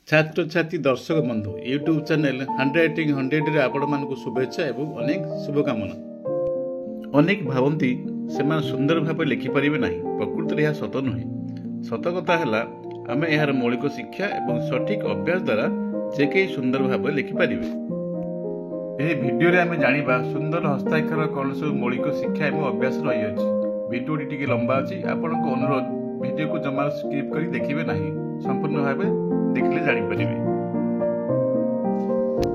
छात्र छात्री दर्शक बंधु यूट्यूब चैनल हैंड राइटिंग 100 रे आपण मानकु शुभेच्छा एवं अनेक शुभकामना। अनेक भावती से सुंदर भाव लिखि पारिबे नाही, प्रकृति यह सत नुहे। सत कथा है आम यार मौलिक शिक्षा और सठिक अभ्यास द्वारा जे कई सुंदर भाव लिखि पारिबे। यह वीडियो रे आम जानिबा सुंदर हस्ताक्षर कौन सब मौलिक शिक्षा और अभ्यास रही अछि। वीडियोटी टिके लंबा अछि, आपनको अनुरोध वीडियो को जमा स्किप करी देखिबे नाही, संपूर्ण भाव देखले जानि परिबे।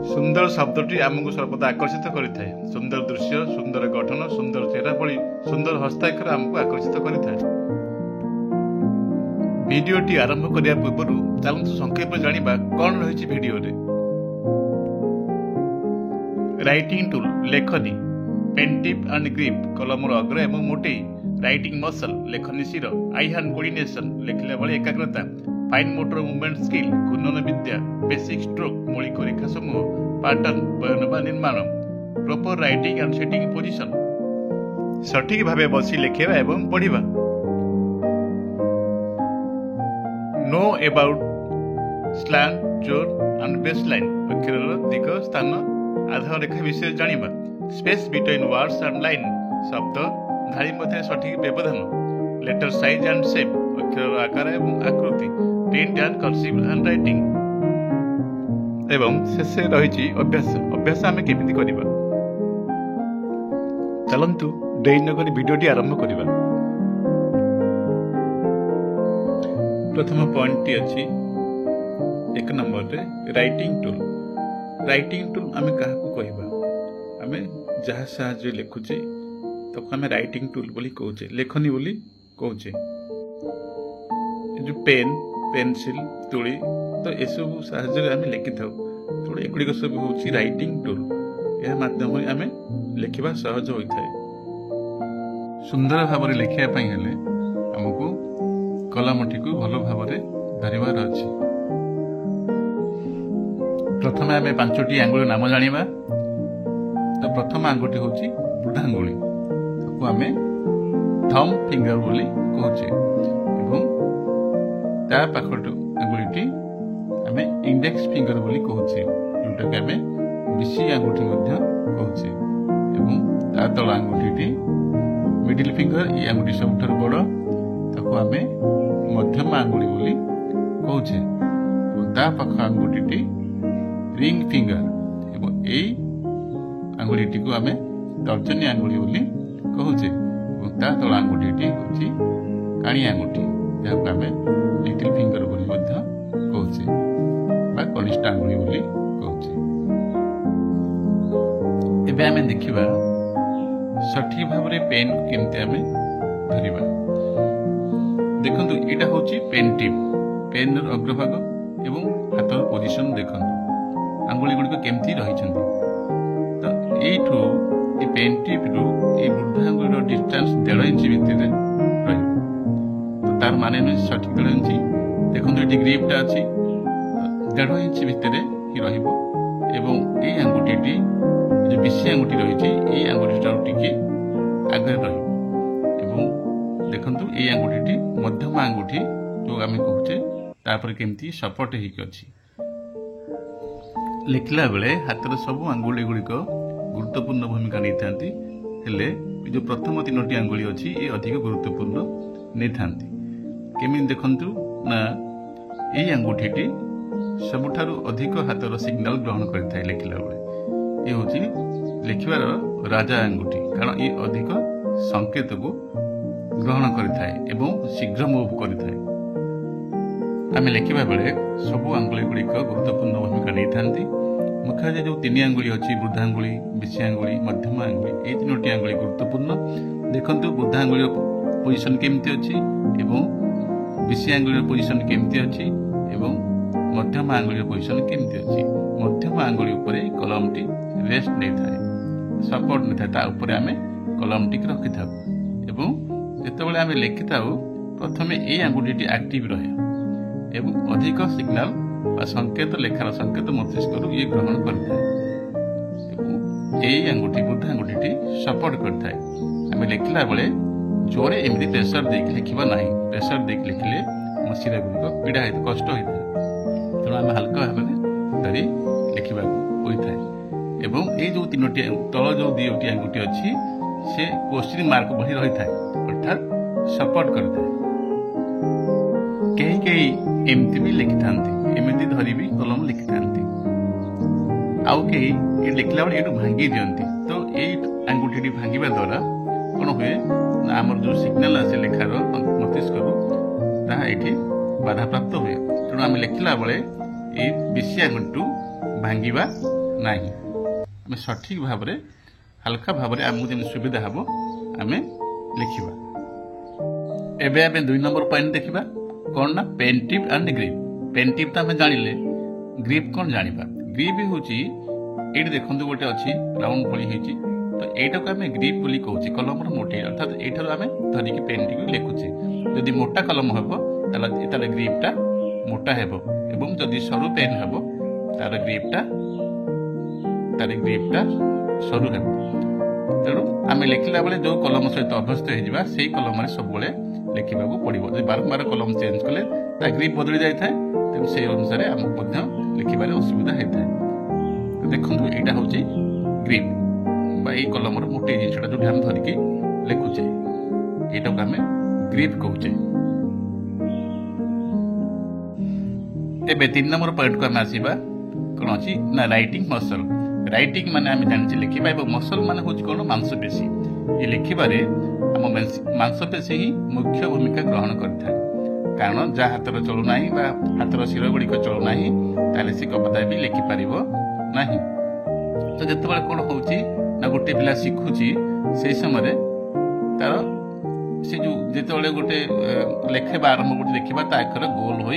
सुंदर शब्दटी आमको सर्वदा आकर्षित करिथाय। सुंदर दृश्य, सुंदर गठन, सुंदर चेहरा भली सुंदर हस्ताक्षर आमको आकर्षित करिथाय। वीडियोटी आरंभ करिया पूर्व चलନ୍ତୁ संक्षेप जानिबा कोन रहिछि वीडियो रे। राइटिंग टूल लेखनी, पेन टिप एंड ग्रिप कलमर अग्र एवं मोटे, राइटिंग मसल लेखनी शिर, आई हैंड कोऑर्डिनेशन लेखिला बेले एकाग्रता, फाइन मोटर मूवमेंट स्किल घूर्णन विद्या, बेसिक स्ट्रोक मौलिक रेखा समूह, पैटर्न बयन बा निर्माण, proper writing and setting position सठिक भावे बसी लिखिबा एवं पढ़िबा। Know about slant, zone and baseline अक्षरर दिग स्थान आधार रेखा विषय जानिबा। Space between words and line शब्द धारी मध्य सठिक व्यवधान, लेटर साइज एंड शेप अक्षर आकार एवं आकृति, print and cursive hand writing एवं शेष रही अभ्यास। अभ्यास आम केमिति करिबा चलंतु देरी न करी वीडियोटी आरंभ करिबा। प्रथम पॉइंट टी अछि 1 नंबर रे राइटिंग टूल। राइटिंग टूल आमे काहाकू कहिबा? आमे जहा साहाଯ୍य लिखुचे तो आमे राइटिंग टूल बोली कहूचे, लेखनी बोली कहूचे। जो पेन, पेंसिल, तुली तो एसबू साहाଯ୍य आम लिखि था। थोड़े एगुड़िक सब हूँ राइटिंग टूल। यह माध्यम आम लिखा सहज होता है। सुंदर भाव लिखापी हेले आमको कलमटी को भल भाव धरबार अच्छे। प्रथम आम 5टी आंगुल नाम जानिबा। तो प्रथम आंगुठी हूँ बुढ़ांगुली, आम थम फिंगर बोली कहचे। ता पाखटू आंगुठी आम इंडेक्स फिंगर बोली कहचे, जोटा कि आम बिशी आंगुठी कहचे। ता तल आंगुठी मिडिल फिंगर, ये आंगुठी सबुठार बड़, ताको आम मध्यम आंगुली बोली कहचे। ता पाख आंगुठी रिंग फिंगर, एवं यही आंगुठी को आम तर्जनी आंगुली बोली कहचे। ता तल आंगुठी हूँ काणी आंगुठी, जहाँ आम लिटिल फिंगर बोली कहचे बा कनिष्ठ आंगुली बोली कहचे। एबे आमे देखिबा सठिक भाव में पेन केमते आमे धरिबा। देखंतु एटा होची पेन टिप, पेन अग्रभाग एवं हाथर पोजीशन देखंतु आंगुली गुडी केमती रहिछंती। तो एठो ए पेन टिप रु ए बुढ़ा आंगुलीर डिस्टेंस 1.5 इंच भितर रहइबो। तो तार माने न सठिक 1.5 इंच। देखो ये ग्रिपटा अच्छी 1.5 इंच भितर ही रहिबो एवं ये आंगुठी जो बिशी आंगुठी रही ये आंगुठी टिके आगे रहिबो। एवं देखंतु ये आंगुठी मध्यम आंगुठी जो आम कहूचे तापर केमती सपोर्ट होइक अछि। लिखला बेले हाथर सब आंगुली गुड़िक गुरुत्वपूर्ण भूमिका नहीं थांती, हेले जो प्रथम 3टी आंगुली अच्छी ये अधिक गुरुत्वपूर्ण नहीं थांती। केमिति देखंतु ना ये आंगुठी सबुठारु अधिक हाथर सिग्नाल ग्रहण करता लिखला बेले। ये हूँ लिखबार राजा आंगुठी, कारण ये अधिक संकेत को ग्रहण करता है एवं शीघ्र मूव करता है। आम लिखा बेले सबू आंगुली गुड़िक गुरुत्वपूर्ण भूमिका नहीं थांती। मुख्य जो 3 आंगुली अच्छी बुढ़ांगुली, बिशी आंगुली, मध्यम आंगुली, ये 3टी आंगुली गुरुत्वपूर्ण। देखंतु बुढ़ांगुली पोजिशन केमती अच्छी एवं बिशी आंगुलीर पोजिशन केमती अच्छी एवं मध्यम आंगुलीर पोजिशन केमती अच्छी। मध्यम आंगुली उपरे कलमटी रेस्ट नहीं थाए, सपोर्ट नहीं थाए, ता उपरे आमे कलमटी रखि थाउ एवं जेतेबेले आमे लिखि थाउ प्रथमे ए आंगुठी एक्टिव रहे एवं अधिक सिग्नल बा संकेत लेखार संकेत मस्तिष्क ये ग्रहण करथाए एवं ए आंगुठी बुढ़ा आंगुठी सपोर्ट करथाए। आमे लिखला बेले जोरे एमती प्रेसर देख लिखा ना, प्रेसर देख लिखिले शिरा गुड़िक पीड़ा कष्ट होता है। तेणु आम हल्का भाव में धरी लिखा होता है। एवं ये जो तीनोटी तल जो दुईटी आंगुठी अच्छी से क्वेश्चन मार्क भली रही था अर्थात सपोर्ट करता है। कहीं एमती भी लिखि था एमती धरी भी कलम लिखि था आउ कई ये लिखला बेले ये भांगी दिखती तो ये आंगुठी भांगा द्वारा कौन हुए ना आमर जो सिग्नाल आसे लेखार मस्तिष्क ये बाधा प्राप्त हुए। तेणु आम लिखला बेले ये बेसी आंगुठी भांगा ना आम सठिक भाव में हल्का भाव में आमको जमी सुविधा हम आम लिखा। एबे आम 2 नंबर पॉइंट देखा कौन ना pen tip and grip. Pen tip तो आम जानिले ग्रिप कौन जानिबा। ग्रिप हूँ ये देखो गोटे अच्छी राउंड भली होती तो यटा को आम ग्रिप बोली कहूँ कलम मोटे अर्थात यू आम धरिकी पेन टी लिखुचे। जदि मोटा कलम हम तार ग्रिपटा मोटा हेब एवं जदि सरू पेन हम तार ग्रिपटा सरू हेब। तेणु आम लिखला बेले जो कलम सहित अभ्यस्त हो कलम सब लिखा पड़ो। बारंबार कलम चेंज कले ग्रिप बदली जाए तेणु से अनुसार आमको लिखार असुविधा होता है। तो देखो यहाँ हूँ ग्रिप ये कलम मोटे जिनसा जो आम धरिकी लिखुचे यहाँ को आम ग्रिप कहचे। एबे 3 नंबर पॉइंट को आम आसवा कौन अच्छी ना राइटिंग मसल। राइटिंग माने आम जानी लिखा और मसल माने हूँ कौन मांसपेशी। ये लिखार आम मांसपेशी ही मुख्य भूमिका ग्रहण करता कारण जहाँ हाथ चलूना हाथर शिर गुड़िक चलूना ताले से कविता भी लिखिपार ना। तो जिते कौन हो गोटे पिला शिखुची से समय तार से जो जिते गोटे लेखे आरंभ गोटे देखा अक्षर गोल हो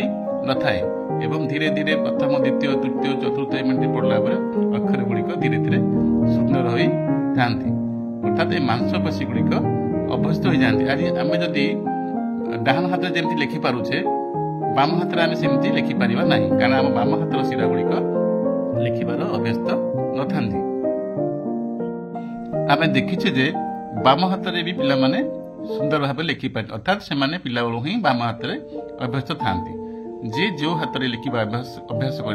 न थाए एवं धीरे धीरे प्रथम द्वितीय तृतीय चतुर्थ एमती पढ़ला अक्षर गुड़िक धीरे धीरे सुंदर हो था अर्थात ये मांसपेशी गुड़िक अभ्यस्त हो जाती। आज आम जदि डाहाण हाथ जमी लिखिपारे बाम हाथ में सेमती लिखिपार ना कारण आम बाम हाथर शिरा गुड़िक लिखार अभ्यस्त न था। आम देखीचे जे बाम हाथ में भी पिला माने सुंदर भाव लिखिपार अर्थात से पिला बेलू ही बाम हाथ में अभ्यस्त था। जे जो हाथ में लिखा अभ्यास कर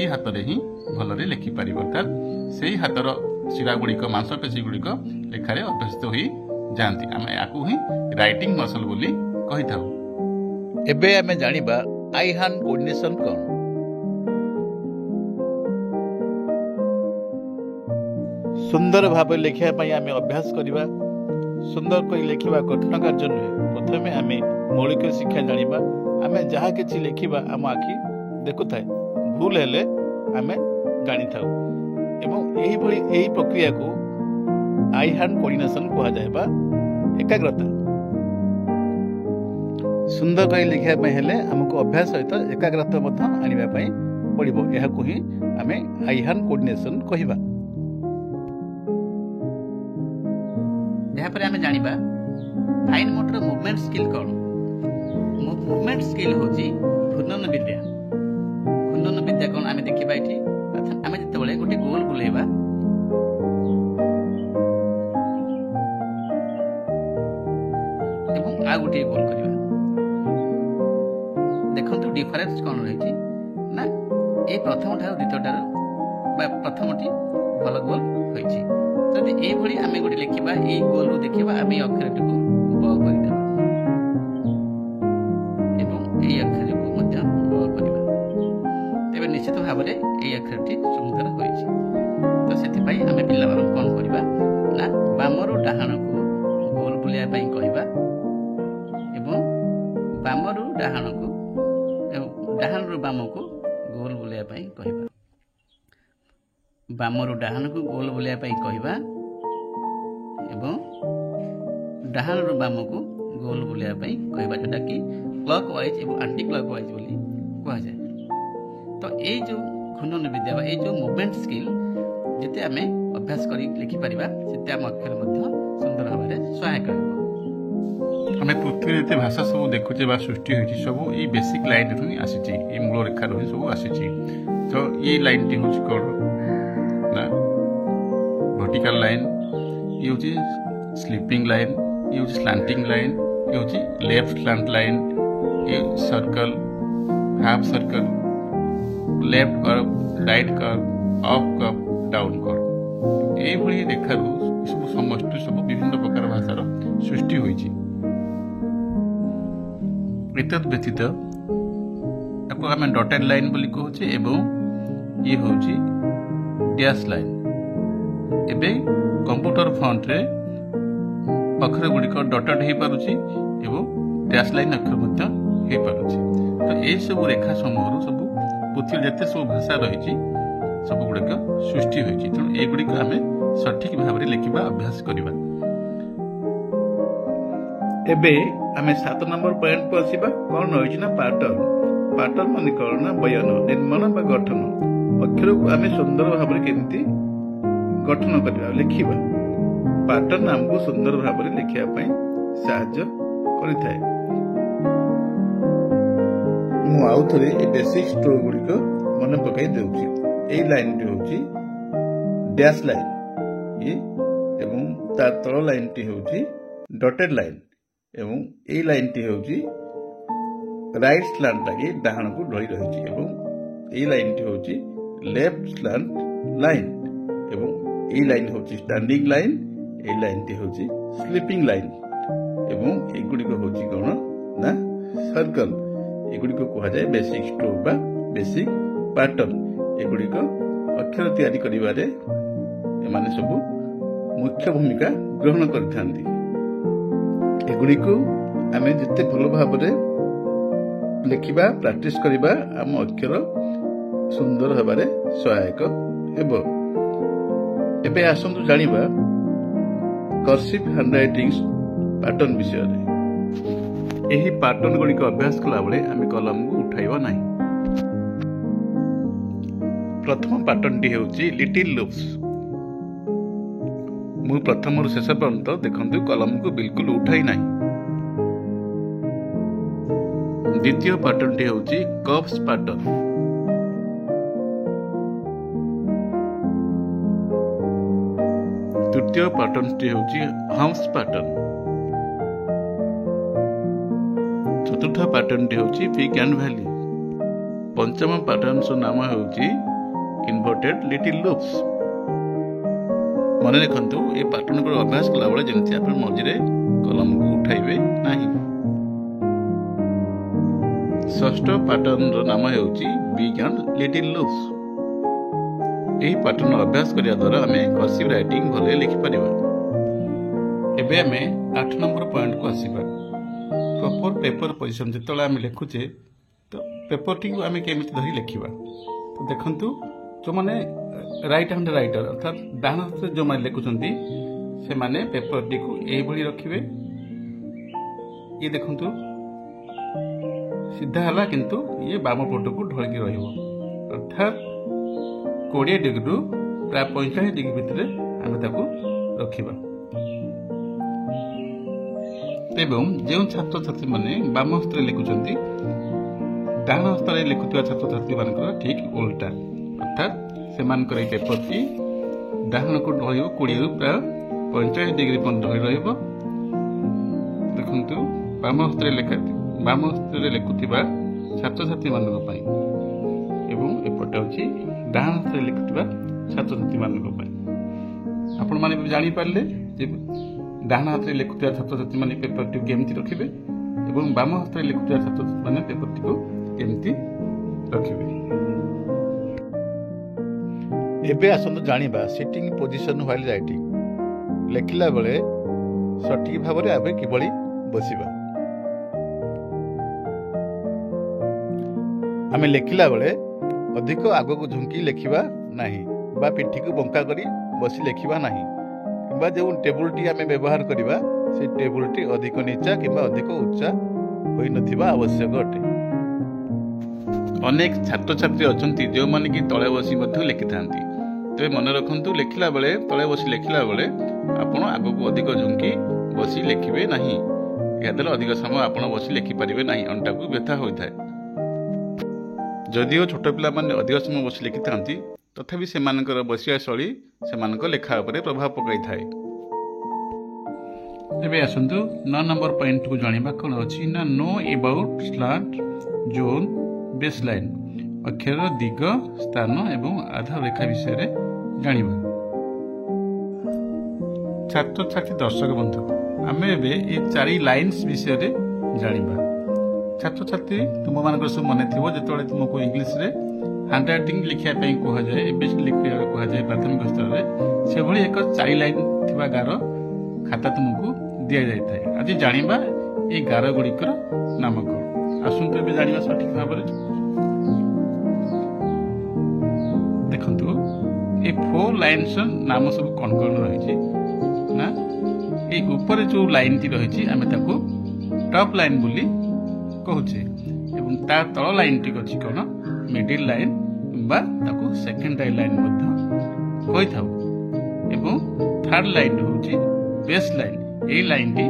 हाथ में ही भलरे लिखिपार अर्थात से ही हाथर शिरा गुड़िक मांसपेशी गुड़िक लेखार अभ्यस्त हो जाती। आम या राइटिंग मसल बोली कही था। एबे आम जानिबा आई हैंड कोऑर्डिनेशन कौन। सुंदर भाव लिखा आम अभ्यास करवा। सुंदर कोई लिखा कठिन कार्य नुहे। प्रथम आम मौलिक शिक्षा जानिबा। आम जहाँ कि लिखा आम आखि देखु थाए भूल हेले आम जानी था यही प्रक्रिया को आई हैंड कोऑर्डिनेशन कहा जाए एकाग्रता। सुंदर कही लिखा हेले आमको अभ्यास सहित एकाग्रता आने पड़ो। यह ही आम आई हैंड कोऑर्डिनेशन कहवा। यापर आम जानिबा फाइन मोटर मूवमेंट स्किल कौन। मूवमेंट स्किल हूँ घूर्णन विद्या। घूर्णन विद्या कौन आम देखा ये आम जो गोटे गोल बुलेबा आ गोटे गोल करवा देखो डिफरेंस कौन रही ना ये प्रथम ठार द्वितीय प्रथम भल गोल होती जदि ये आम गोटे लिखा ये गोल देखा आम अक्षर टी उपयोग करदे अक्षर को उपयोग करवा तेज निश्चित भाव में ये अक्षर टी सुंदर हो। तो से आम पिला कौन करवा ना बामरू डाहाण को गोल बुलाया कहवा एवं बामरू डाहाण को डाहाण बाम को गोल बुलाया कहवा। बामरू डाहाण को गोल बुलाया कहवा एवं डाहाण बाम को गोल बुलाया कहवा जोटा कि क्लॉक वाइज और एंटी क्लॉक वाइज बोली कह जाए। तो ये जो घूर्णन विद्या ये जो मूवमेंट स्किल जिते आम अभ्यास कर लिखिपर से आम अक्षर सुंदर भाव में सहायक हो। आम पृथ्वी जिते भाषा सब देखुचे सृष्टि होती सब ये बेसिक लाइन ही आसी मूल रेखार ही सब आसी। तो ये लाइन टी हूँ कौन ना वर्टिकल लाइन ये हूँ स्लीपिंग लाइन ये हूँ स्लांटिंग लाइन ये हूँ लेफ्ट स्लांट लाइन ये circle half circle left curve, right curve, up curve, down curve এইଭଳି ରେଖାରୁ ସବୁ ସମଷ୍ଟି ସବୁ ବିଭିନ୍ନ ପ୍ରକାର ଭାଷାର ସୃଷ୍ଟି ହୋଇଛି। ଏତଦ୍ ବ୍ୟତୀତ ତାକୁ ଆମେ ଡଟେଡ୍ ଲାଇନ୍ ବୋଲି କହୁଛେ ଏବଂ ଇଏ ହେଉଛି ଡ୍ୟାସ୍ ଲାଇନ୍। ଏବେ କମ୍ପ୍ୟୁଟର ଫଣ୍ଟରେ ଅକ୍ଷର ଗୁଡ଼ିକ ଡଟେଡ୍ ହୋଇପାରୁଛି ଏବଂ ଡ୍ୟାସ୍ ଲାଇନ୍ ଅକ୍ଷର ମଧ୍ୟ ହୋଇପାରୁଛି। ତ ଏହିସବୁ ରେଖା ସମୂହରୁ ସବୁ ପୃଥିବୀରେ ଯେତେ ସବୁ ଭାଷା ରହିଛି ସବୁ ଗୁଡ଼ିକ ସୃଷ୍ଟି ହୋଇଛି। ତେଣୁ ଏଗୁଡ଼ିକ ଆମେ ସଠିକ୍ ଭାବରେ ଲେଖିବା ଅଭ୍ୟାସ କରିବା। ଏବେ ଆମେ 7 ନମ୍ବର ପଏଣ୍ଟକୁ ଆସିବା। କ'ଣ ରହିଛି ନା ପାଟର୍ନ। ପାଟର୍ନ ମାନେ କ'ଣ ନା ବୟନ, ନିର୍ମାଣ ବା ଗଠନ। ଅକ୍ଷରକୁ ଆମେ ସୁନ୍ଦର ଭାବରେ କେମିତି ଗଠନ କରିବା, ଲେଖିବା। ପାଟର୍ନ ଆମକୁ ସୁନ୍ଦର ଭାବରେ ଲେଖିବା ପାଇଁ ସାହାଯ୍ୟ କରିଥାଏ। ମୁଁ ଆଉ ଥରେ ଏ ବେସିକ୍ ଷ୍ଟ୍ରୋକ୍ ଗୁଡ଼ିକ ମନେ ପକାଇ ଦେଉଛି। ଏଇ ଲାଇନ୍ଟି ହେଉଛି ଡ୍ୟାସ୍ ଲାଇନ୍ ଏବଂ ତା ତଳ ଲାଇନ୍ଟି ହେଉଛି ଡଟେଡ୍ ଲାଇନ୍ ଏବଂ ଏଇ ଲାଇନ୍ଟି ହେଉଛି ରାଇଟ୍ ସ୍ଲାଣ୍ଟ ଲାଗି ଡାହାଣକୁ ଢଳି ରହିଛି ଏବଂ ଏଇ ଲାଇନ୍ଟି ହେଉଛି ଲେଫ୍ଟ ସ୍ଲାଣ୍ଟ ଲାଇନ୍ ଏବଂ ଏଇ ଲାଇନ୍ ହେଉଛି ଷ୍ଟାଣ୍ଡିଂ ଲାଇନ୍, ଏଇ ଲାଇନ୍ଟି ହେଉଛି ସ୍ଲିପିଂ ଲାଇନ୍ ଏବଂ ଏଗୁଡ଼ିକ ହେଉଛି କ'ଣ ନା ସର୍କଲ୍। ଏଗୁଡ଼ିକ କୁହାଯାଏ ବେସିକ୍ ଷ୍ଟ୍ରୋକ୍ ବା ବେସିକ୍ ପାଟର୍ନ। ଏଗୁଡ଼ିକ ଅକ୍ଷର ତିଆରି କରିବାରେ ଏମାନେ ସବୁ ମୁଖ୍ୟ ଭୂମିକା ଗ୍ରହଣ କରିଥାନ୍ତି। ଏଗୁଡ଼ିକୁ ଆମେ ଯେତେ ଭଲ ଭାବରେ ଲେଖିବା, ପ୍ରାକ୍ଟିସ୍ କରିବା, ଆମ ଅକ୍ଷର ସୁନ୍ଦର ହେବାରେ ସହାୟକ ହେବ। ଏବେ ଆସନ୍ତୁ ଜାଣିବା କର୍ସିଭ୍ ହ୍ୟାଣ୍ଡରାଇଟିଂ ପାଟର୍ନ ବିଷୟରେ। ଏହି ପାଟର୍ନ ଗୁଡ଼ିକ ଅଭ୍ୟାସ କଲାବେଳେ ଆମେ କଲମକୁ ଉଠାଇବା ନାହିଁ। ପ୍ରଥମ ପାଟର୍ନଟି ହେଉଛି ଲିଟିଲ୍ ଲୁପ୍ସ। ମୁଁ ପ୍ରଥମରୁ ଶେଷ ପର୍ଯ୍ୟନ୍ତ ଦେଖନ୍ତୁ କଲମକୁ ବିଲକୁଲ ଉଠାଇ ନାହିଁ। ଦ୍ୱିତୀୟ ପାଟର୍ନଟି ହେଉଛି କପ୍ସ ପାଟର୍ନ। ତୃତୀୟ ପାଟର୍ନଟି ହେଉଛି ହମ୍ସ ପାଟର୍ନ। ଚତୁର୍ଥ ପାଟର୍ନଟି ହେଉଛି ପିକ୍ ଆଣ୍ଡ ଭ୍ୟାଲି। ପଞ୍ଚମ ପାଟର୍ନର ନାମ ହେଉଛି ଇନଭର୍ଟେଡ୍ ଲିଟିଲ୍ ଲୁପ୍ସ। ମନେ ରଖନ୍ତୁ ଏ ପାଟର୍ନକୁ ଅଭ୍ୟାସ କଲାବେଳେ ଯେମିତି ଆପଣ ମଝିରେ କଲମକୁ ଉଠାଇବେ ନାହିଁ। ଷଷ୍ଠ ପାଟର୍ନର ନାମ ହେଉଛି ବିଗ୍ ଆଣ୍ଡ ଲିଟିଲ୍ ଲୁପ୍ସ। ଏହି ପାଟର୍ନ ଅଭ୍ୟାସ କରିବା ଦ୍ୱାରା ଆମେ କର୍ସିଭ୍ ରାଇଟିଂ ଭଲରେ ଲେଖିପାରିବା। ଏବେ ଆମେ 8 ନମ୍ବର ପଏଣ୍ଟକୁ ଆସିବା। Proper paper position. ଯେତେବେଳେ ଆମେ ଲେଖୁଛେ ତ ପେପରଟିକୁ ଆମେ କେମିତି ଧରି ଲେଖିବା। ତ ଦେଖନ୍ତୁ ଯେଉଁମାନେ ରାଇଟ୍ ହ୍ୟାଣ୍ଡ ରାଇଟର ଅର୍ଥାତ୍ ଡାହାଣ ହାତରେ ଯେଉଁମାନେ ଲେଖୁଛନ୍ତି ସେମାନେ ପେପରଟିକୁ ଏଇଭଳି ରଖିବେ। ଇଏ ଦେଖନ୍ତୁ ସିଧା ହେଲା କିନ୍ତୁ ଇଏ ବାମ ପଟକୁ ଢଳିକି ରହିବ। ଅର୍ଥାତ୍ 20 ଡିଗ୍ରୀରୁ ପ୍ରାୟ 45 ଡିଗ୍ରୀ ଭିତରେ ଆମେ ତାକୁ ରଖିବା। ଏବଂ ଯେଉଁ ଛାତ୍ରଛାତ୍ରୀମାନେ ବାମ ହସ୍ତରେ ଲେଖୁଛନ୍ତି ଡାହାଣ ହସ୍ତରେ ଲେଖୁଥିବା ଛାତ୍ରଛାତ୍ରୀମାନଙ୍କର ଠିକ୍ ଓଲଟା। ଅର୍ଥାତ୍ ସେମାନଙ୍କର ଏହି ପେପରଟି ଡାହାଣକୁ ଢଳିବ 20ରୁ ପ୍ରାୟ 45 ଡିଗ୍ରୀ ପର୍ଯ୍ୟନ୍ତ ଢଳି ରହିବ। ଦେଖନ୍ତୁ ବାମ ହସ୍ତରେ ଲେଖୁଥିବା ଛାତ୍ରଛାତ୍ରୀମାନଙ୍କ ପାଇଁ ଏବଂ ଏପଟେ ଅଛି ଡାହାଣ ହସ୍ତରେ ଲେଖୁଥିବା ଛାତ୍ରଛାତ୍ରୀମାନଙ୍କ ପାଇଁ। ଆପଣମାନେ ବି ଜାଣିପାରିଲେ ଯେ ଡାହାଣ ହାତରେ ଲେଖୁଥିବା ଛାତ୍ରଛାତ୍ରୀମାନେ ପେପରଟିକୁ କେମିତି ରଖିବେ ଏବଂ ବାମ ହସ୍ତରେ ଲେଖୁଥିବା ଛାତ୍ରଛାତ୍ରୀମାନେ ପେପରଟିକୁ କେମିତି ରଖିବେ। ଏବେ ଆସନ୍ତୁ ଜାଣିବା ସିଟିଂ ପୋଜିସନ୍ ହ୍ୱାଇଲ୍ ରାଇଟିଂ। ଲେଖିଲା ବେଳେ ସଠିକ୍ ଭାବରେ ଆମେ କିଭଳି ବସିବା। ଆମେ ଲେଖିଲା ବେଳେ ଅଧିକ ଆଗକୁ ଝୁଙ୍କି ଲେଖିବା ନାହିଁ ବା ପିଠିକୁ ବଙ୍କା କରି ବସି ଲେଖିବା ନାହିଁ କିମ୍ବା ଯେଉଁ ଟେବୁଲଟି ଆମେ ବ୍ୟବହାର କରିବା ସେ ଟେବୁଲଟି ଅଧିକ ନିଚା କିମ୍ବା ଅଧିକ ଉଚ୍ଚା ହୋଇନଥିବା ଆବଶ୍ୟକ ଅଟେ। ଅନେକ ଛାତ୍ରଛାତ୍ରୀ ଅଛନ୍ତି ଯେଉଁମାନେ କି ତଳେ ବସି ମଧ୍ୟ ଲେଖିଥାନ୍ତି। ତେବେ ମନେ ରଖନ୍ତୁ ଲେଖିଲା ବେଳେ ତଳେ ବସି ଲେଖିଲା ବେଳେ ଆପଣ ଆଗକୁ ଅଧିକ ଝୁଙ୍କି ବସି ଲେଖିବେ ନାହିଁ। ଏହାଦ୍ୱାରା ଅଧିକ ସମୟ ଆପଣ ବସି ଲେଖିପାରିବେ ନାହିଁ, ଅଣ୍ଟାକୁ ବ୍ୟଥା ହୋଇଥାଏ। ଯଦିଓ ଛୋଟ ପିଲାମାନେ ଅଧିକ ସମୟ ବସି ଲେଖିଥାନ୍ତି ତଥାପି ସେମାନଙ୍କର ବସିବା ଶୈଳୀ ସେମାନଙ୍କ ଲେଖା ଉପରେ ପ୍ରଭାବ ପକାଇଥାଏ। ଏବେ ଆସନ୍ତୁ 9 ନମ୍ବର ପଏଣ୍ଟକୁ ଜାଣିବା। କ'ଣ ଅଛି ନା no about slant zone base line. अक्षर दिग स्थान एवं आधार रेखा विषय जानिबा। छात्र छात्री दर्शक बंधु आम ए 4 लाइन्स विषय जानिबा। छात्र छात्री तुम मान सब मन थी जो तुमको इंग्लीश रे हैंड राइटिंग लिखा कह जाए एबीसी लिखा कह जाए प्राथमिक स्तर में से भली एक 4 लाइन थिबा गार खाता तुमको दि जाए। आज जानिबा ए गार गुड़िकर नाम कौन आसतु ए जानिबा सठिक भाव में। देखंतु ए 4 लाइन्स नाम सब कौन कौन रही ना ए ऊपर जो लाइन टी रही आम ताको टॉप लाइन बोली कहूचे एवं ता तल लाइन टी अछि कोन मिडिल लाइन बा ताको सेकेंडरी लाइन मध्य कहि थाउ एवं थर्ड लाइन होची बेस लाइन। ए लाइन टी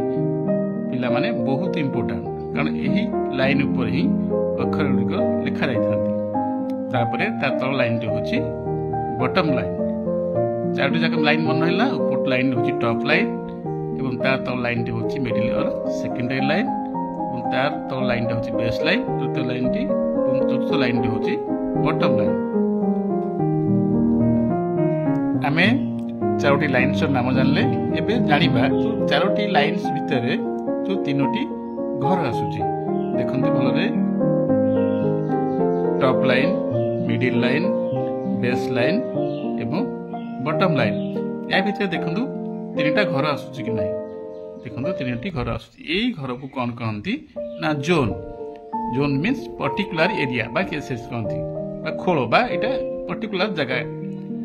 पिला माने बहुत इंपोर्टेंट कारण एही लाइन ऊपर ही अक्षर गुड़िक लिखा जाई थांती। तापरे ता तल लाइन टी होची बॉटम लाइन। चारोटी जाक लाइन मन हैला ऊपर लाइन होची टॉप लाइन एवं ता तल लाइन टी होची मिडिल और सेकेंडरी लाइन एवं तार तल लाइन टी होची बेस लाइन। तृतीय लाइन टी एवं चतुर्थ लाइन टी होची बॉटम लाइन। आमे चारोटी लाइन्स नाम जानले एबे जानिबा जो चारोटी लाइन्स भितर जो तीनोटी घर आसुची। देखंतु भलरे top line middle line base line एवं बॉटम लाइन या भितर देखंतु तीनटा घर आसुची कि नहीं। देखंतु तीनटी घर आसुची। एई घर को कोन कहंती ना zone. Zone means particular area बा केसेस कहंती बा खोलो बा एटा पर्टिकुलर जगह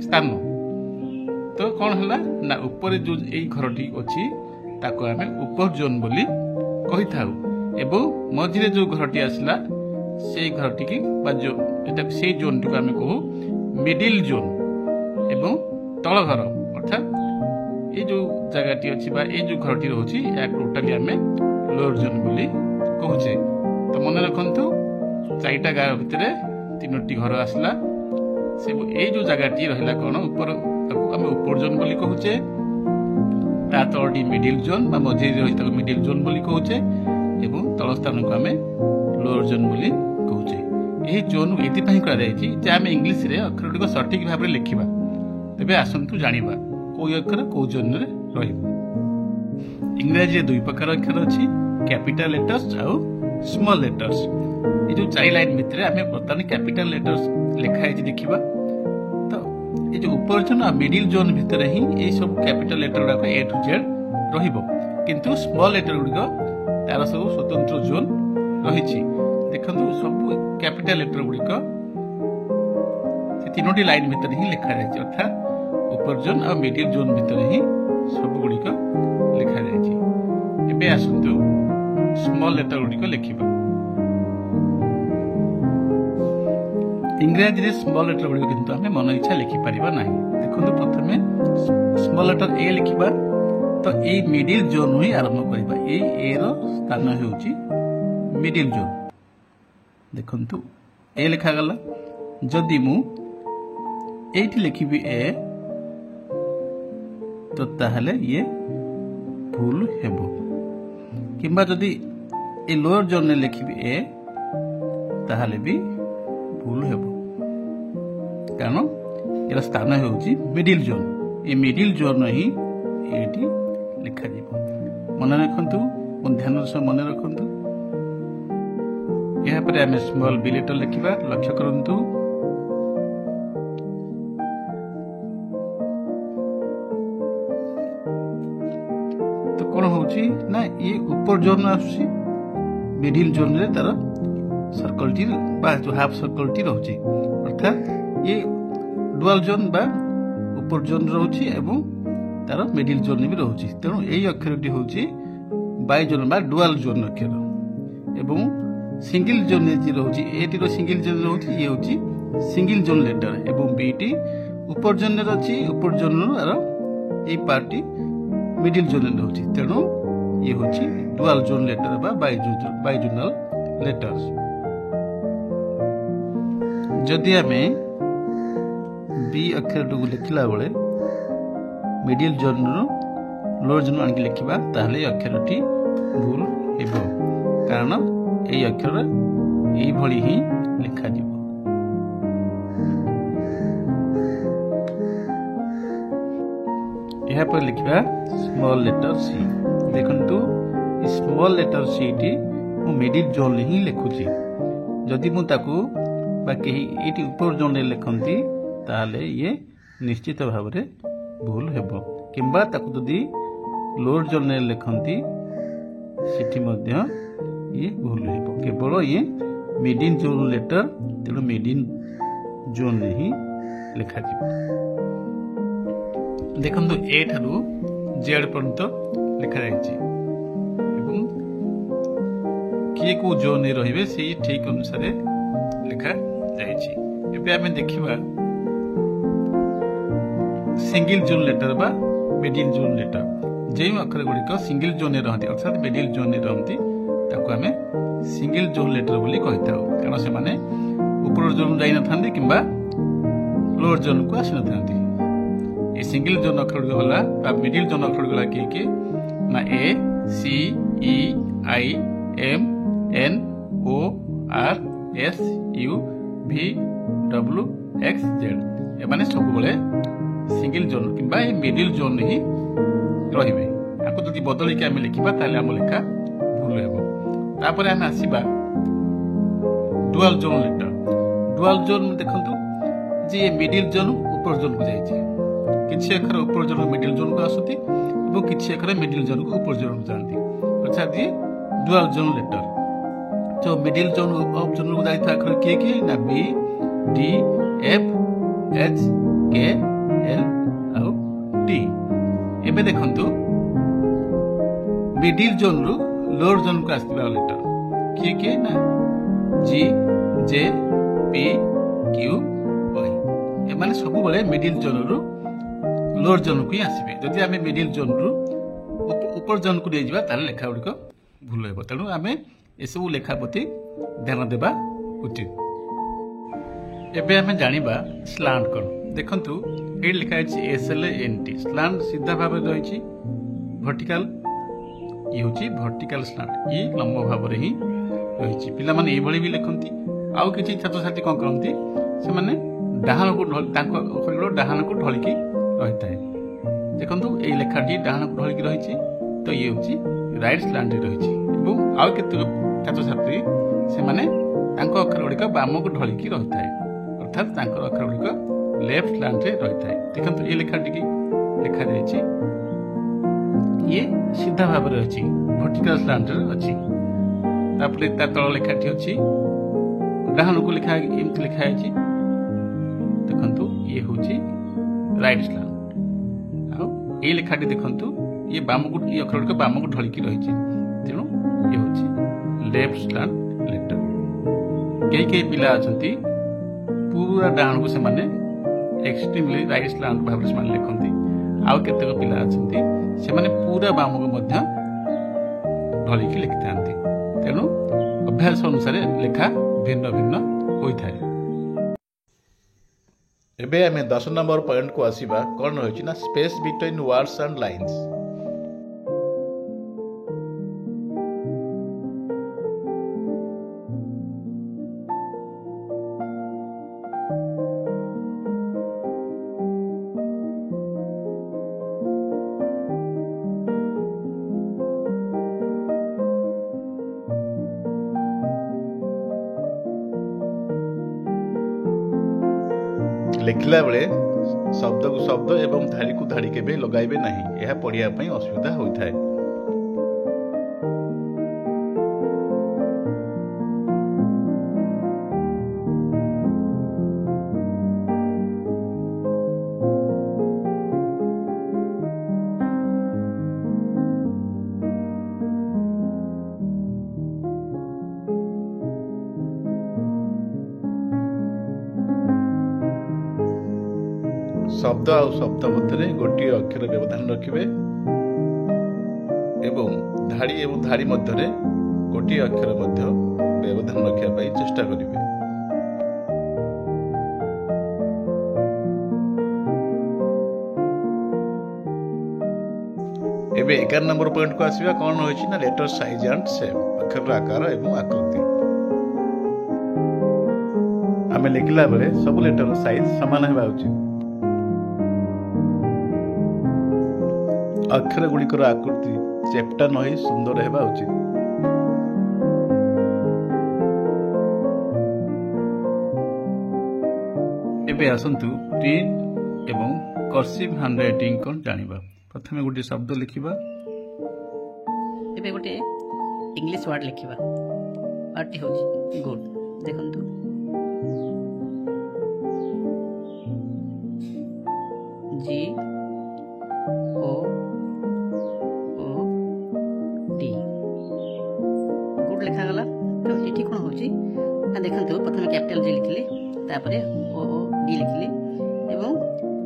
स्थान। तो कौन हला ना ऊपर जो एई घरटी अछि ताको आमे ऊपर जोन बोली कहि थाउ एवं मझिरे जो घरटी आसला से घरटी की बा जो एटा से जोन टी आमे कहू मिडिल जोन एवं तल घर अर्थात ये जो जगहटी अछि बा ये जो घरटी रहउछि या टोटली आमे लोअर जोन बोली कहूचे। तो मन रखंतु 4टा गार भितरे 3टी घर आसला से ए जो जगहटी रहला कोन ऊपर ताको आमे ऊपर जोन बोली कहूचे। ता तळटी मिडिल जोन बा मझि रही ताको मिडिल जोन बोली कहूचे एवं तळ स्थान को आमे लोअर जोन बोली कहूचे। एही जोन एति पई करा जायछि जे आमे इंग्लिश रे अक्षरटी को सटीक भाबरे लिखिबा। तबे आसंतु जानिबा कोई अक्षर को जोन रे रहिबो। इंग्रजी दुई प्रकार अक्षर अछि कैपिटल लेटर्स आउ स्मॉल लेटर्स। ये जो 4 लाइन भितर आमे प्रथम कैपिटल लेटर्स लिखा है देखिबा। तो ये जो ऊपर जोन आ मिडिल जोन भितर ही ए सब कैपिटल लेटर गुडा ए टू जेड रहिबो किंतु स्मॉल लेटर गुडा तार सब स्वतंत्र जोन रहिछि। देखंतु सब कैपिटल लेटर गुडा से तीनोटी लाइन भितर ही लिखा रहछि अर्थात ऊपर जोन आ मिडिल जोन भितर ही सब गुडा लिखा रहछि। एबे आसंतु स्मॉल लेटर गुडा लिखिबा। इंग्रजी रे स्मॉल लेटर गुडा किंतु हमें मन इच्छा लिखि परिबा नाही। देखंतु प्रथमे स्मॉल लेटर ए लिखिबा। तो ए मिडिल जोन ही आरंभ करिबा। ए रो स्थान हेउची मिडिल जोन। देखंतु ए लिखा गला। जदि मु एठी लिखिबी ए तो ताहले ये भूल हेबो किंबा जदि ए लोअर जोन ने लिखिबी ए ताहले भी भूल हेबो कारण यार स्थान हेउची मिडिल जोन। ए मिडिल जोन ही एठी लिखा जीवो। मन रखंतु मन ध्यान से मन रखंतु। यहाँ पर आम स्मॉल बी लेटर लिखिबा। लक्ष्य करंतु तो कौन होची ना ये ऊपर जोन आसुची मिडिल जोन रे तार सर्कल टी बा जो हाफ सर्कल टी रहउची अर्थात ये डुअल जोन बा ऊपर जोन रहउची एवं तार मिडिल जोन भी रहउची। तेणु एई अक्षर टी होची बाय जोन बा डुअल जोन अक्षर एवं सिंगल जोन जे रहउची ए टी रो सिंगल जोन रहउची ये होची सिंगल जोन लेटर एवं बी टी ऊपर जोन रे रहउची ऊपर जोन रो आरो ए पार्टी मिडिल जोन रे रहउची। तेणु ये होची डुअल जोन लेटर बा बाइजोनल लेटर्स। जदि आमे बी अक्षर टू लिखला बेले मिडिल जोन रो लोअर जोन आनके लिखिबा ताहले अक्षरटी भूल हेबो कारण एई अक्षर एई भली ही लिखा जीवो। ଏହା ପରେ লিখিবা স্মল লেটর सी। দেখন্তু স্মল লেটর सी টি ମୁଁ ମିଡିଲ ଜୋନ୍ରେ ହିଁ ଲେଖୁଛି। ଯଦି ମୁଁ ତାକୁ ବା କେହି ଏଇଠି ଉପର ଜୋନ୍ରେ ଲେଖନ୍ତି ତାହେଲେ ଇଏ ନିଶ୍ଚିତ ଭାବରେ ଭୁଲ ହେବ, କିମ୍ବା ତାକୁ ଯଦି ଲୋଅର ଜୋନ୍ରେ ଲେଖନ୍ତି ସେଠି ମଧ୍ୟ ଇଏ ଭୁଲ ହେବ। କେବଳ ଇଏ ମିଡିଲ ଜୋନ୍ ଲେଟର, ତେଣୁ ମିଡିଲ ଜୋନ୍ରେ ହିଁ ଲେଖାଯିବ। ଦେଖନ୍ତୁ ଏ ଠାରୁ ଜେଡ୍ ପର୍ଯ୍ୟନ୍ତ ଲେଖାଯାଇଛି ଏବଂ କିଏ କେଉଁ ଜୋନ୍ରେ ରହିବେ ସେଇ ଠିକ୍ ଅନୁସାରେ ଲେଖାଯାଇଛି। ଏବେ ଆମେ ଦେଖିବା ସିଙ୍ଗଲ ଜୋନ୍ ଲେଟର ବା ମିଡିଲ ଜୋନ୍ ଲେଟର। ଯେଉଁ ଅକ୍ଷର ଗୁଡ଼ିକ ସିଙ୍ଗଲ ଜୋନ୍ରେ ରହନ୍ତି ଅର୍ଥାତ୍ ମିଡିଲ ଜୋନ୍ରେ ରହନ୍ତି ତାକୁ ଆମେ ସିଙ୍ଗଲ ଜୋନ୍ ଲେଟର ବୋଲି କହିଥାଉ, କାରଣ ସେମାନେ ଉପର ଜୋନ୍ ଯାଇନଥାନ୍ତି କିମ୍ବା ଲୋଅର ଜୋନ୍କୁ ଆସିନଥାନ୍ତି। ଏ ସିଙ୍ଗଲ ଜୋନ୍ ଅକ୍ଷର ଗୁଡ଼ିକ ଗଲା ବା ମିଡିଲ ଜୋନ୍ ଅକ୍ଷର ଗଲା କିଏ ନା A, C, E, I, M, N, O, R, S, U, V, W, X, Z. ଏମାନେ ସବୁବେଳେ ସିଙ୍ଗଲ ଜୋନ୍ କିମ୍ବା ଏ ମିଡିଲ ଜୋନ୍ ହିଁ ରହିବେ। ତାକୁ ଯଦି ବଦଳିକି ଆମେ ଲେଖିବା ତାହେଲେ ଆମ ଲେଖା ଭୁଲ ହେବ। ତାପରେ ଆମେ ଆସିବା dual zone letter. Dual zone ଦେଖନ୍ତୁ ଯେ ମିଡିଲ ଜୋନ୍ ଉପର ଜୋନ୍କୁ ଯାଇଛି। କିଛି ଅକ୍ଷର ଉପର ଜୋନ୍ ମିଡିଲ ଜୋନ୍କୁ ଆସନ୍ତି ଏବଂ କିଛି ଅକ୍ଷର ମିଡିଲ ଜୋନ୍କୁ ଉପର ଜୋନ୍କୁ ଯାଆନ୍ତି, ଅର୍ଥାତ୍ ଇଏ ଡୁଆଲ ଜୋନ୍ ଲେଟର। जो मिडिल जोन ऑफ जोन को जाइथा अक्षर किए ना बी, डी, एफ, एच, के, एल आउ टी। एबे देखंतु मिडिल जोन रु लोअर जोन को आस्तिबा लेटर किए ना जी, जे, पी, क्यू, वाई। ए माने सब बेले मिडिल जोन रु लोअर जोन को ही आसीबे। जदि आमे मिडिल जोन रु ऊपर जोन को ले जिबा ताले लेखा गुडी को भूल हेबो। तेणु आमे एसबू लेखा प्रति ध्यान देवा उचित। एबे आमे जानिबा स्लांट कौन। देखंतु ए लिखा है SLNT। स्लांट सीधा भाव रही वर्टिकल, ये होची वर्टिकल स्लांट, ये लंब भाव रे ही रही। पिला माने ए भली भी लिखंती। आउ किछि छात्र छात्री कोन करंती से माने डाहान को तांको अक्षर डाहान को ढलिकी रहिता है। देखंतु ए लेखाटी डाहान को ढलिकी रहिछि, तो ये होची राइट स्लांट रे रहिछि। ଏବଂ ଆଉ କେତେ ଛାତ୍ରଛାତ୍ରୀ ସେମାନେ ତାଙ୍କ ଅକ୍ଷର ଗୁଡ଼ିକ ବାମକୁ ଢଳିକି ରହିଥାଏ, ଅର୍ଥାତ୍ ତାଙ୍କର ଅକ୍ଷର ଗୁଡ଼ିକ ଲେଫ୍ଟ ସ୍ଲାଣ୍ଟରେ ରହିଥାଏ। ଦେଖନ୍ତୁ ଏ ଲେଖାଟିକି ଲେଖାଯାଇଛି, ଇଏ ସିଧା ଭାବରେ ଅଛି, ଭର୍ଟିକାଲ ସ୍ଲାଣ୍ଟରେ ଅଛି। ତାପରେ ତା ତଳ ଲେଖାଟି ଅଛି ଡାହାଣକୁ ଲେଖା ଏମିତି ଲେଖା ହେଇଛି। ଦେଖନ୍ତୁ ଇଏ ହେଉଛି ରାଇଟ୍ ସ୍ଲାଣ୍ଟ। ଆଉ ଏଇ ଲେଖାଟି ଦେଖନ୍ତୁ ଇଏ ବାମକୁ, ଇଏ ଅକ୍ଷର ଗୁଡ଼ିକ ବାମକୁ ଢଳିକି ରହିଛି, ତେଣୁ ये होची लेफ्ट स्लांट लेटर। कई कई पिला अछंती पूरा डाहाण को से माने एक्सट्रीमली राइट स्लांट भाव से माने लिखंती। आउ केतेक पिला अछंती से माने पूरा बाम को मध्य ढली की लिखिथांती। तेणु अभ्यास अनुसार लेखा भिन्न भिन्न होई थाए। एबे हमें 10 नंबर पॉइंट को आसीबा कोन होची ना space between words and lines. लिखला बेले शब्द को शब्द एवं धाड़ी को धाड़ी के लगाइबे नहीं, यह पढ़िया पई असुविधा होता है। शब्द आ शब्द मध्य गोटे अक्षर व्यवधान रखिए एवं धाड़ी एवं धाड़ी मध्य गोटे अक्षर व्यवधान रखापी चेष्टा करेंगे। एबे 11 नंबर पॉइंट को आसीबा कोन होइछि ना लेटर साइज एंड शेप, अक्षर आकार एवं आकृति। आमे लिखला बेले सब लेटर साइज समान हेबा उचित। अक्षर गुड़िकर आकृति चेप्टा न होई सुंदर हेबा उचित। एबे आसंतु प्रिंट एवं कर्सिव हैंडराइटिंग कोन जानिबा। प्रथमे गोटे शब्द लिखिबा। एबे गोटे इंग्लिश वर्ड लिखिबा। वर्ड होची गुड। देखंतु जी ओ ओ डी गुड लिखा गला। तो एठी कोन होची ना देखंतु प्रथमे कैपिटल जी लिखली तापरे ओ ओ डी लिखली एवं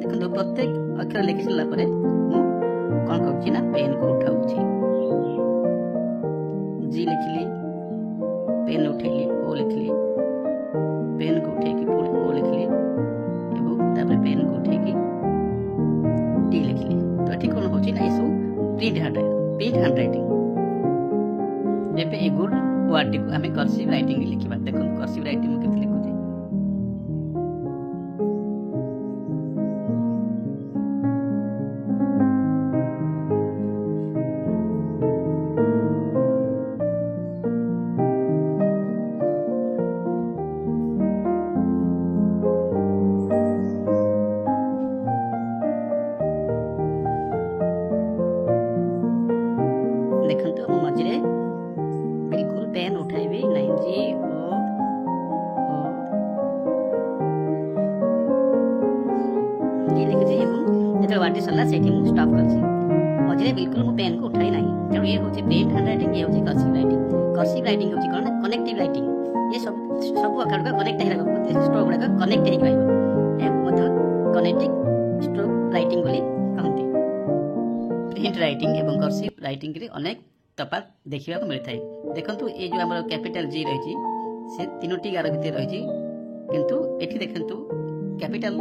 देखंतु प्रत्येक अक्षर लिखि सला परे मु कोन करछि ना पेन को उठाउछि। जी लिखली पेन उठेली ओ लिखली पेन को उठेकी पुणी ओ लिखली एवं तापरे पेन को उठेकी डी लिखली। तो एठी कोन होछि ना इसु प्रिंट हैंडराइटिंग। एबे ए गुड वर्ड को हमें कर्सिव राइटिंग लिखिबा। देखो कर्सिव राइटिंग में केते लिखुछि। देखंतु मो मझरे बिल्कुल पेन उठाइबे नै। जी ओ जी लिखछि एवं जेते वाटी सल्ला सेठी मु स्टॉप करछि। मझरे बिल्कुल मु पेन को उठाई नै। तेणु ये होछि प्रिंट हैंडराइटिंग, ये होछि कर्सिव राइटिंग। कर्सिव राइटिंग होछि कोन कनेक्टिव राइटिंग। ये सब अक्षर का कनेक्ट हेला स्ट्रोक गुडा कनेक्ट हे पाइबो। ए मतलब कनेक्टिंग स्ट्रोक राइटिंग बोली कहंती। प्रिंट राइटिंग एवं कर्सिव राइटिंग रे अनेक तफात देखा मिलता है। देखंतु ये जो आम कैपिटल जी रही से तीनोटी गार भितर रही किंतु एठी देखंतु कैपिटल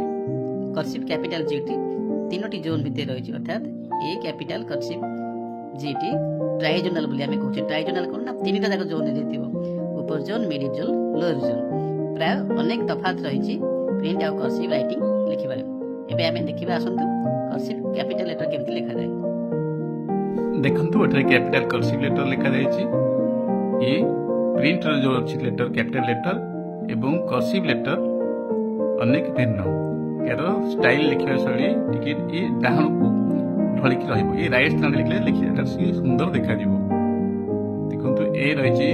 कर्सिव कैपिटल जी टी तीनोटी जोन भितर रही अर्थात ए कैपिटल कर्सिव जी टी ट्राइजोनल बोली आमे कहूचे। ट्राइजोनल कोन ना तीनटा जाक जोन देथिबो, ऊपर zone, middle zone, lower zone. प्राय अनेक तफात रही प्रिंट और कर्सिव राइटिंग लिखिबारे। एबे आमे देखिबा आसंतु कर्सिव कैपिटल लेटर केमति लिखा जाय। देखंतु एठरे कैपिटल कर्सिव लेटर लिखा जायछि। ये प्रिंट रो जो अछि लेटर कैपिटल लेटर एवं कर्सिव लेटर अनेक भिन्न। यार स्टाइल लिखिबा शैली टिके ए डाहण को ढलिक रहइबो। ए राइट स्टैंड लिखले लिखिटा सुंदर देखा जिवो। देखंतु ए रहिछि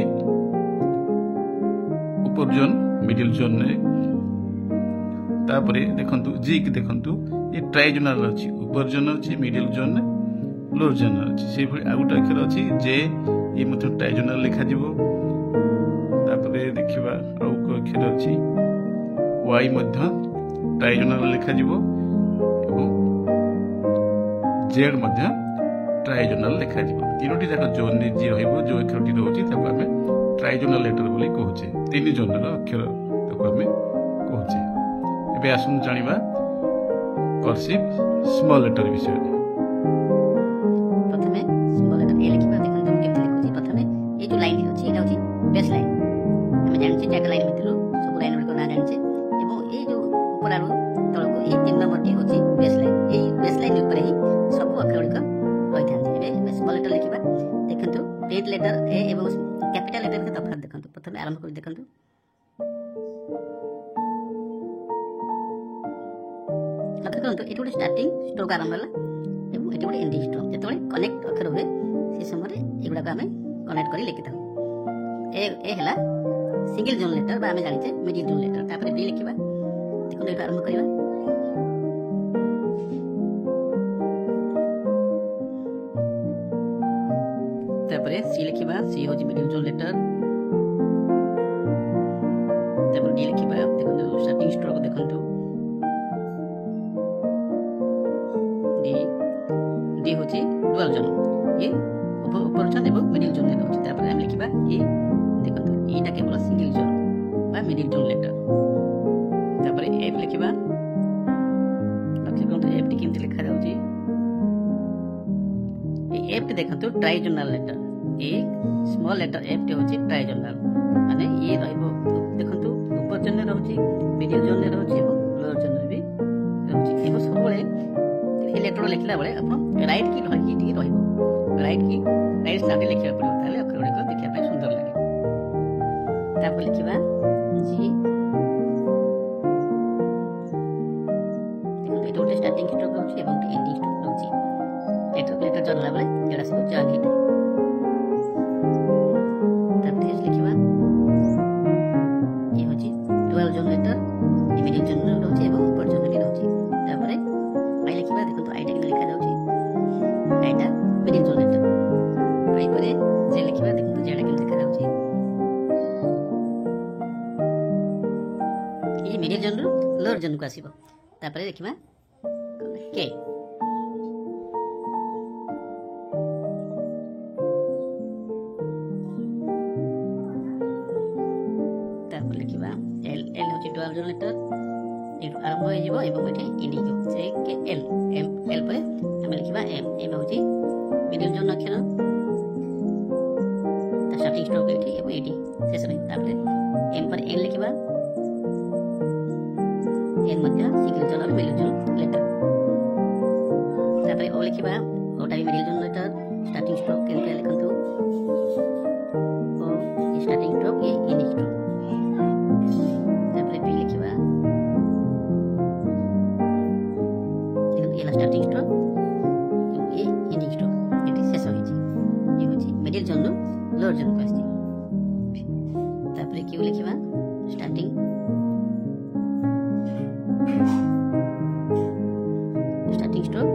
ऊपर जोन, मिडिल जोन ने। तापरे देखंतु जी की देखंतु ये ट्राइजोनल अछि। ऊपर जोन अछि, मिडिल जोन ने, लोअर जोन अछि। से भली आ गुटा अक्षर अछि जे ये मतलब ट्राइजोनल लिखा जिवो। तापरे देखिबा आ को अक्षर अछि वाई मध्य ट्राइजोनल लिखा जिवो एवं जेड मध्य ट्राइजोनल लिखा जिवो। तीनोटी जाक जोन ने जी रहइबो। जो अक्षरटी रहउछि ताको हमें ट्राइजोनल लेटर बोली कहउछे। तीन जोन रो अक्षर ताको हमें कहउछे। एबे आसुन जानिबा कर्सिव स्मॉल लेटर विषय। प्रथमे स्मॉल लेटर ए लिखिबा। देखंतु केमति लिखुछि। प्रथमे ए जो लाइन अछि एटा अछि बेस लाइन। हम जानछि जे लाइन भितरु सब लाइन गुड को ना जानछि एवं ए जो ऊपर आरो तळको ए 3 नंबर टी होछि बेस लाइन। ए बेस लाइन ऊपर ही सब अक्षर गुड को रहि थांछि। एबे स्मॉल लेटर लिखिबा। देखंतु प्रिंट लेटर ए एवं कैपिटल लेटर के तफात देखंतु। प्रथमे आरंभ करि देखंतु। लक्ष्य करंतु एटी गोटे स्टार्टिंग स्ट्रोक आरंभ होला एवं एटी गोटे एंडिंग स्ट्रोक। जेतबे कनेक्ट अक्षर हुए से समय एगुडा को हमें कनेक्ट करी लिखि थाउ। ए हला सिंगल जोन लेटर बा हमें जानि छे मिडिल जोन लेटर। तापर बी लिखिबा। देखो एटा आरंभ करिबा। तापर सी लिखिबा। सी होजी मिडिल जोन लेटर। तापर डी लिखिबा। देखो स्टार्टिंग स्ट्रोक देखंतु डी होची डुअल जोन। ये ऊपर जोन एवं मिडिल जोन लेटर होची। तापर हम लिखिबा ए। देखंतु एटा केवल सिंगल जोन बा मिडिल जोन लेटर। तापर एफ लिखिबा। लक्ष्य करंतु एफ टी केमति लिखा जाउची। ए एफ टी देखंतु ट्राइजोनल लेटर। ए स्मॉल लेटर एफ टी होची ट्राइजोनल माने ये रहइबो। देखंतु ऊपर जोन रहउची, मिडिल जोन रहउची एवं लोअर जोन भी रहउची। एवं सबले ए लेटर अक्षर लिखला बेले आपण राइट की धरिकी टिके रहइबो राइट की राइट स्टार्ट लिखिया पड़ो ताले अक्षर गुड़िक देखिया पे सुंदर लागे तापर लिखिबा जी देखो एटा गोटे स्टार्टिंग स्ट्रोक होची एवं एंडिंग स्ट्रोक होची लेटर जरला बेले जेडा सब जॉइन हेते तापर लिखिबा ये होची 12 जन लेटर मिडिल जन रहउची एवं ऊपर जन भी रहउची तापर आई लिखिबा देखो तो आईटा के लिखा जाउची आईटा मिडिल जन लेटर आई परे जे लिखिबा देखो तो जेडा के लिखा जाउची ये मिडिल जन रो लोअर जन को आसीबो तापर लिखिबा के तापर लिखिबा एल एल होची 12 जन लेटर एटु आरंभ होई जिवो एवं एठी एंडिंग हो से के एल एल एल परे हम लिखिबा एम एम होची मिडिल जन अक्षर ता स्टार्टिंग स्ट्रोक एठी एवं एठी शेष रे तापर एम पर एन लिखिबा एन मध्य सिंगल जन मिडिल जन लेटर तापर ओ लिखिबा ओटा भी मिडिल जन लेटर स्टार्टिंग स्ट्रोक केनते लिखंतु ओ स्टार्टिंग स्ट्रोक ये एंडिंग स्ट्रोक तापर पी लिखिबा देखो ये स्टार्टिंग स्ट्रोक ये एंडिंग स्ट्रोक एटी शेष होइछि ये होछि मिडिल जन लोअर जन को आछि तापर क्यू लिखिबा स्टार्टिंग स्ट्रोक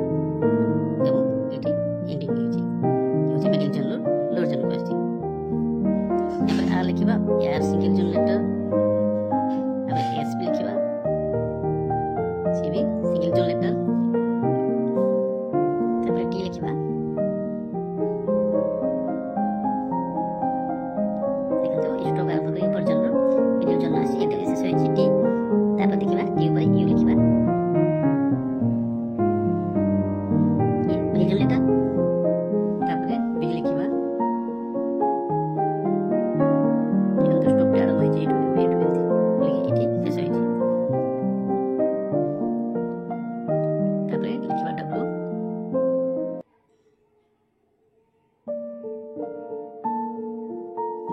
एवं एटी एंडिंग होइछि ये होछि मिडिल जन लोअर जन को आछि तापर आर लिखिबा यार सिंगल जन लेटर अब एस भी लिखिबा सी भी सिंगल जन लेटर तापर टी लिखिबा देखो स्ट्रोक आरंभ करी ऊपर जन मिडिल जन आसी एटी शेष होइछि टी तापर देखिबा टी ऊपर यू लिखिबा ये मिडिल लेटर तापर बी लिखिबा देखो तो स्ट्रोक आरंभ होइछि एटु लिखि एटी शेष होइछि तापर लिखिबा डब्ल्यू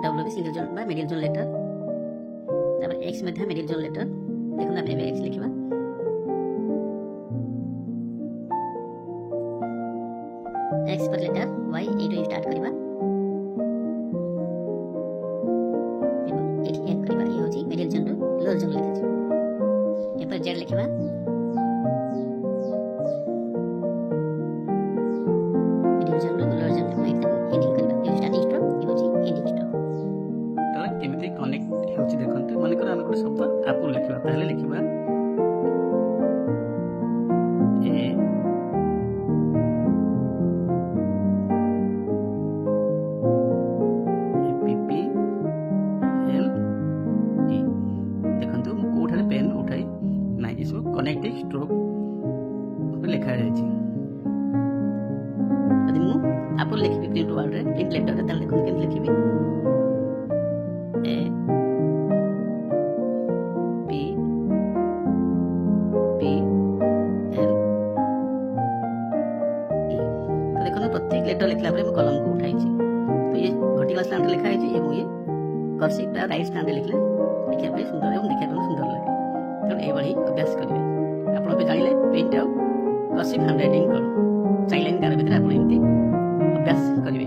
डब्ल्यू भी सिंगल जन बा मिडिल जन लेटर तापर एक्स मध्ये मिडिल जन लेटर देखो ना हम एक्स लिखिबा एक्स पर लेटर वाई एटु स्टार्ट करिबा देखो एटी एन करिबा ये होची मिडिल जन लोअर जन लिखिछि ए पर जेड लिखिबा मिडिल जन लोअर जन एंडिंग करिबा ये स्टार्टिंग स्ट्रोक ये होची एंडिंग स्ट्रोक तो केमिति कनेक्ट होची देखंतु माने कर हम कोन शब्द आपन लिखिबा पहले लिखिबा ए पी एल ई देखंतु कोठारे पेन उठाई ना इसो कनेक्टिंग स्ट्रोक लिखा जाय छी यदि मु आपन लिखिबी प्रिंट वर्ड रे प्रिंट लेटर रे ताले देखंतु केम लिखिबी A P P L E तो देखो प्रत्येक लेटर लिखला परे कलम को उठाई छी तो ये वर्टिकल स्टैंड लिखा है एवं ये कर्सिव टा राइट स्टैंड लिखले देखिया पे सुंदर एवं देखिया पे सुंदर लागे तो ए बड़ी अभ्यास करिवे आपण पे जानिले प्रिंट आउट कर्सिव हैंडराइटिंग करू चाइ लाइन कार भीतर आपण एमती अभ्यास करिवे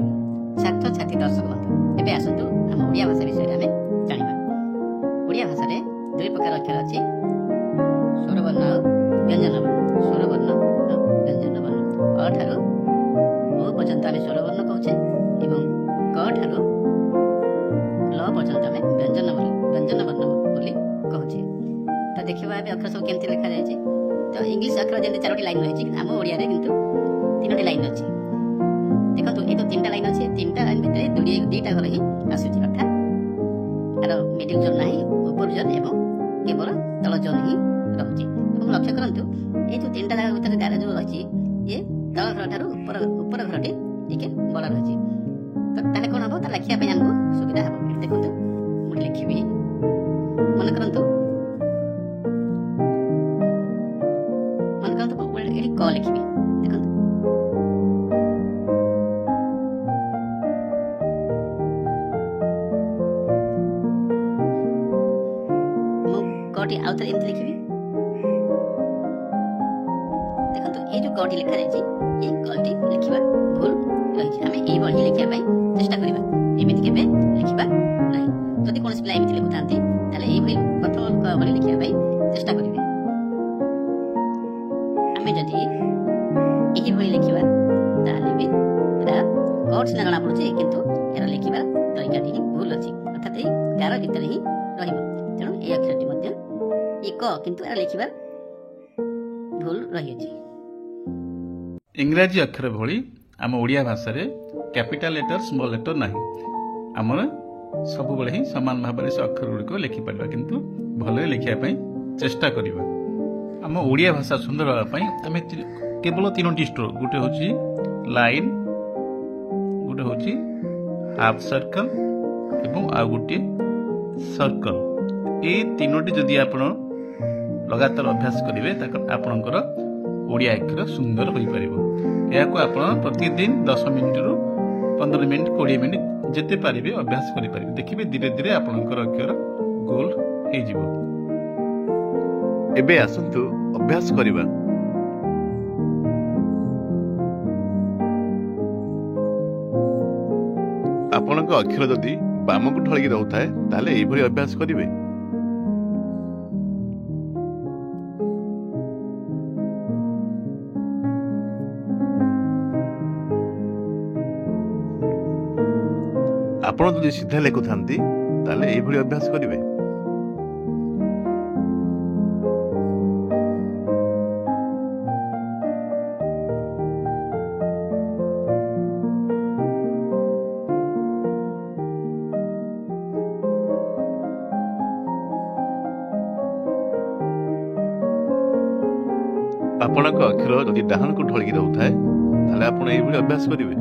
छात्र छात्री दर्शक बंधु एबे आसंतु हम ओडिया भाषा विषय रे हमें जानिबा ओडिया भाषा रे दुई प्रकार अक्षर अछि स्वर वर्ण और व्यंजन वर्ण स्वर वर्ण और व्यंजन वर्ण अ ठारो ओ पर्यंत आमे स्वर वर्ण कहउछे एवं क ठारो ल पर्यंत आमे व्यंजन वर्ण बोली कहउछे तो देखिबा एबे अक्षर सब केमति लिखा जाय छै तो इंग्लिश अक्षर जेते चारोटी लाइन रहै छै हम ओडिया रे किंतु तीनोटी लाइन अछि देखंतु ए तो तीनटा लाइन अछि तीनटा लाइन भितरे दुईटा घर ही आसुछि अर्थात आरो मिडिल जोन नाही ऊपर जोन एवं केवल तल जोन ही रहउछि एवं लक्ष्य करंतु ए जो तीनटा जगह भितर गारा जो अछि ये तल घर ठारू ऊपर घरटी टिके बड़ रहछि तो ताले कोन हबो ता लखिया पे हमको सुविधा हबो देखंतु मु लिखिबी मन करंतु क लिखिबी देखंतु कटी आउ थरे एमती लिखिबी देखंतु ए जो कटी लिखा जायछि ए कटी लिखिबा भूल रहिछि हमें ए बढी लिखिया पई चेष्टा करिबा एमिति केबे लिखिबा नाही जदि कोनोसी पिला एमिति लिखुथांती ताले ए भई प्रथम बढी लिखिया पई चेष्टा करिबे हमें जदि एही भई लिखिबा ताले भी एटा कट सिना जଣା पड़ुछि किंतु एरा लिखिबा तरीकाटी ही भूल अछि अर्थात ए गार भितर ही रहिबो तेणु ए अक्षरटी मध्य ए क किंतु एरा लिखिबा भूल रहि अछि इंग्राजी अक्षर भली आम ओडिया भाषा रे कैपिटल लेटर स्मॉल लेटर नाही आमर सब बळे ही समान भाव से अक्षर गुड़िक लिखिपार किंतु भले लिखिया पई चेष्टा करिबा आम ओडिया भाषा सुंदर होगा पई आमे केवल तीनोटी स्ट्रोक गोटे होची लाइन गोटे होची हाफ सर्कल एवं आ गोटे सर्कल ए तीनोटी जदि आपण लगातार अभ्यास करिवे त आपणकर ओडिया अक्षर सुंदर होई परिबो याको आपण प्रतिदिन 10 मिनिट रु 15 मिनिट 20 मिनिट जेते पारिबे अभ्यास करि पारिबे देखिबे धीरे धीरे आपणकर अक्षर गोल हे जिवो एबे आसंतु अभ्यास करिबा आपणक अक्षर जदि बामकु ढळगी रहउथाय ताले एई भली अभ्यास करिवे आपण जदि सीधा लेखुथांती ताले एई भली अभ्यास करिवे आपणक अक्षर जदि डाहाण को ढळगी रहउथाय ताले आपण एई भली अभ्यास करिवे